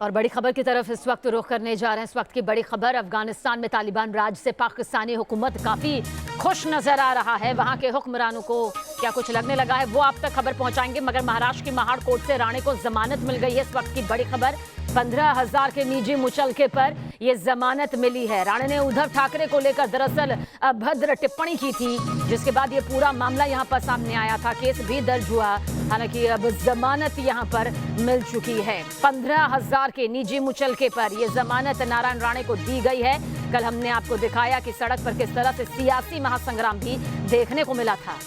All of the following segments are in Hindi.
और बड़ी खबर की तरफ इस वक्त रुख करने जा रहे हैं। इस वक्त की बड़ी खबर, अफगानिस्तान में तालिबान राज से पाकिस्तानी हुकूमत काफी खुश नजर आ रहा है। वहां के हुक्मरानों को क्या कुछ लगने लगा है वो आप तक खबर पहुंचाएंगे। मगर महाराष्ट्र की महाड़ कोर्ट से राणे को जमानत मिल गई है। इस वक्त की बड़ी खबर, 15,000 के निजी मुचलके पर यह जमानत मिली है। राणे ने उद्धव ठाकरे को लेकर दरअसल अभद्र टिप्पणी की थी, जिसके बाद ये पूरा मामला यहां पर सामने आया था। केस भी दर्ज हुआ, हालांकि अब जमानत यहां पर मिल चुकी है। 15,000 के निजी मुचलके पर यह जमानत नारायण राणे को दी गई है। कल हमने आपको दिखाया कि सड़क पर किस तरह से सियासी महासंग्राम भी देखने को मिला था।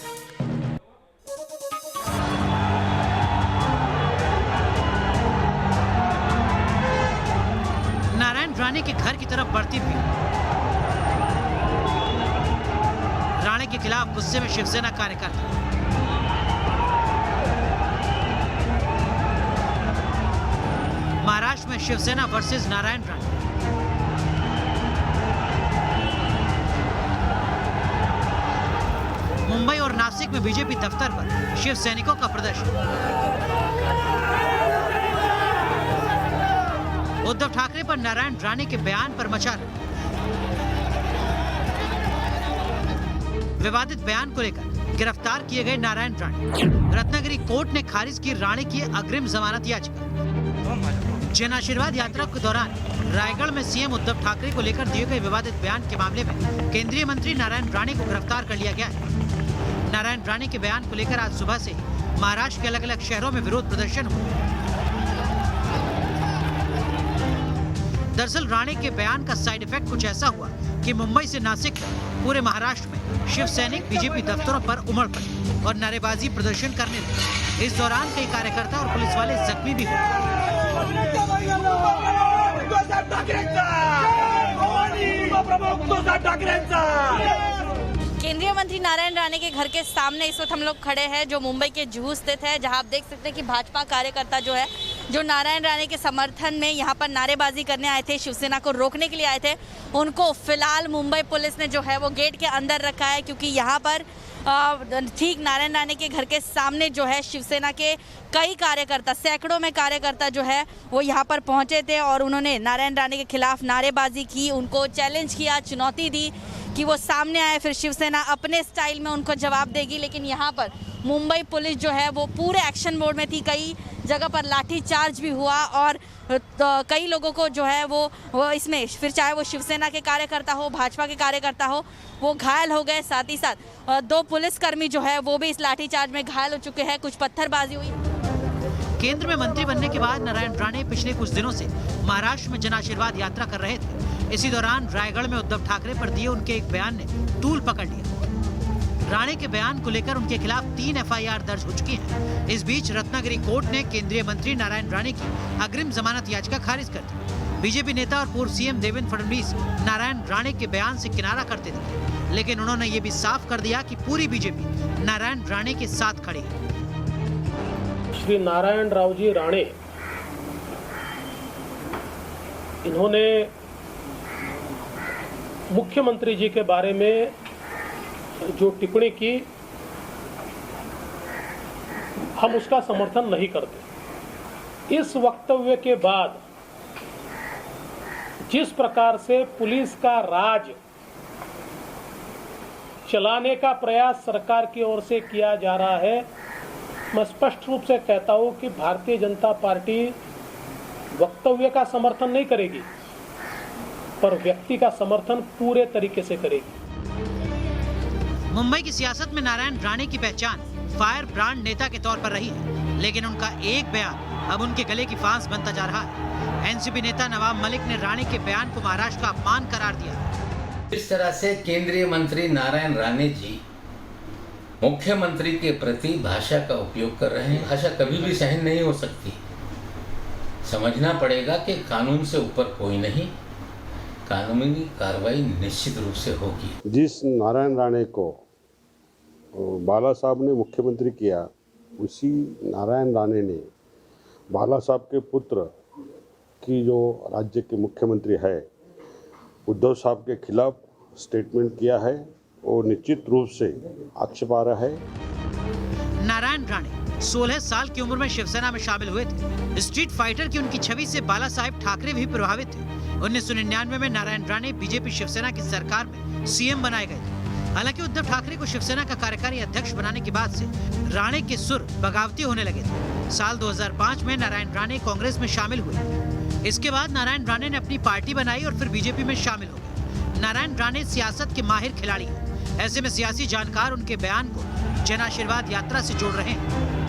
नारायण राणे के घर की तरफ बढ़ती भीड़। राणे के खिलाफ गुस्से में शिवसेना कार्यकर्ता। महाराष्ट्र में शिवसेना वर्सेस नारायण राणे। मुंबई और नासिक में बीजेपी दफ्तर पर शिव सैनिकों का प्रदर्शन। उद्धव ठाकरे पर नारायण राणे के बयान पर मचा विवादित बयान को लेकर गिरफ्तार किए गए नारायण राणे। रत्नागिरी कोर्ट ने खारिज की राणे की अग्रिम जमानत याचिका। जन आशीर्वाद यात्रा के दौरान रायगढ़ में सीएम उद्धव ठाकरे को लेकर दिए गए विवादित बयान के मामले में केंद्रीय मंत्री नारायण राणे को गिरफ्तार कर लिया गया है। नारायण राणे के बयान को लेकर आज सुबह से महाराष्ट्र के अलग अलग शहरों में विरोध प्रदर्शन हुआ। दरअसल राणे के बयान का साइड इफेक्ट कुछ ऐसा हुआ कि मुंबई से नासिक तक पूरे महाराष्ट्र में शिव सैनिक बीजेपी दफ्तरों पर उमड़ पड़े और नारेबाजी प्रदर्शन करने लगे। इस दौरान कई कार्यकर्ता और पुलिस वाले जख्मी भी हुए। केंद्रीय मंत्री नारायण राणे के घर के सामने इस वक्त हम लोग खड़े हैं, जो मुंबई के जुहू स्थित है, जहां आप देख सकते हैं कि भाजपा कार्यकर्ता जो है, जो नारायण राणे के समर्थन में यहां पर नारेबाजी करने आए थे, शिवसेना को रोकने के लिए आए थे, उनको फिलहाल मुंबई पुलिस ने जो है वो गेट के अंदर रखा है। क्योंकि यहाँ पर ठीक नारायण राणे के घर के सामने जो है शिवसेना के कई कार्यकर्ता, सैकड़ों में कार्यकर्ता जो है वो यहाँ पर पहुँचे थे और उन्होंने नारायण राणे के खिलाफ नारेबाजी की, उनको चैलेंज किया, चुनौती दी कि वो सामने आए, फिर शिवसेना अपने स्टाइल में उनको जवाब देगी। लेकिन यहाँ पर मुंबई पुलिस जो है वो पूरे एक्शन मोड में थी। कई जगह पर लाठी चार्ज भी हुआ और कई लोगों को जो है वो इसमें, फिर चाहे वो शिवसेना के कार्यकर्ता हो, भाजपा के कार्यकर्ता हो, वो घायल हो गए। साथ ही साथ 2 पुलिसकर्मी जो है वो भी इस लाठी चार्ज में घायल हो चुके हैं। कुछ पत्थरबाजी हुई। केंद्र में मंत्री बनने के बाद नारायण राणे पिछले कुछ दिनों से महाराष्ट्र में जन आशीर्वाद यात्रा कर रहे थे। इसी दौरान रायगढ़ में उद्धव ठाकरे पर दिए उनके एक बयान ने तूल पकड़ लिया। राणे के बयान को लेकर उनके खिलाफ 3 एफआईआर दर्ज हो चुकी हैं। इस बीच रत्नागिरी कोर्ट ने केंद्रीय मंत्री नारायण राणे की अग्रिम जमानत याचिका खारिज कर दी। बीजेपी नेता और पूर्व सीएम देवेंद्र फडणवीस नारायण राणे के बयान से किनारा करते थे, लेकिन उन्होंने ये भी साफ कर दिया कि पूरी बीजेपी नारायण राणे के साथ खड़ी है। श्री नारायण रावजी राणे, इन्होंने मुख्यमंत्री जी के बारे में जो टिप्पणी की, हम उसका समर्थन नहीं करते। इस वक्तव्य के बाद जिस प्रकार से पुलिस का राज चलाने का प्रयास सरकार की ओर से किया जा रहा है, मैं स्पष्ट रूप से कहता हूं कि भारतीय जनता पार्टी वक्तव्य का समर्थन नहीं करेगी, पर व्यक्ति का समर्थन पूरे तरीके से करेगी। मुंबई की सियासत में नारायण राणे की पहचान फायर ब्रांड नेता के तौर पर रही है, लेकिन उनका एक बयान अब उनके गले की फांस बनता जा रहा है। एनसीपी नेता नवाब मलिक ने राणे के बयान को महाराष्ट्र का अपमान करार दिया। इस तरह से केंद्रीय मंत्री नारायण राणे जी मुख्यमंत्री के प्रति भाषा का उपयोग कर रहे हैं। भाषा कभी भी सहन नहीं हो सकती। समझना पड़ेगा कि कानून से ऊपर कोई नहीं, कानूनी कार्रवाई निश्चित रूप से होगी। जिस नारायण राणे को बाला साहब ने मुख्यमंत्री किया, उसी नारायण राणे ने बाला साहब के पुत्र की जो राज्य के मुख्यमंत्री है उद्धव साहब के खिलाफ स्टेटमेंट किया है, वो निश्चित रूप से आक्षेपार्ह है। नारायण राणे 16 साल की उम्र में शिवसेना में शामिल हुए थे। स्ट्रीट फाइटर की उनकी छवि से बाला साहेब ठाकरे भी प्रभावित थे। 1999 में नारायण राणे बीजेपी शिवसेना की सरकार में सीएम बनाए गए थे। हालांकि उद्धव ठाकरे को शिवसेना का कार्यकारी अध्यक्ष बनाने के बाद से राणे के सुर बगावती होने लगे थे। साल 2005 में नारायण राणे कांग्रेस में शामिल हुए। इसके बाद नारायण राणे ने अपनी पार्टी बनाई और फिर बीजेपी में शामिल हो गए। नारायण राणे सियासत के माहिर खिलाड़ी हैं। ऐसे में सियासी जानकार उनके बयान को जन आशीर्वाद यात्रा से जोड़ रहे हैं।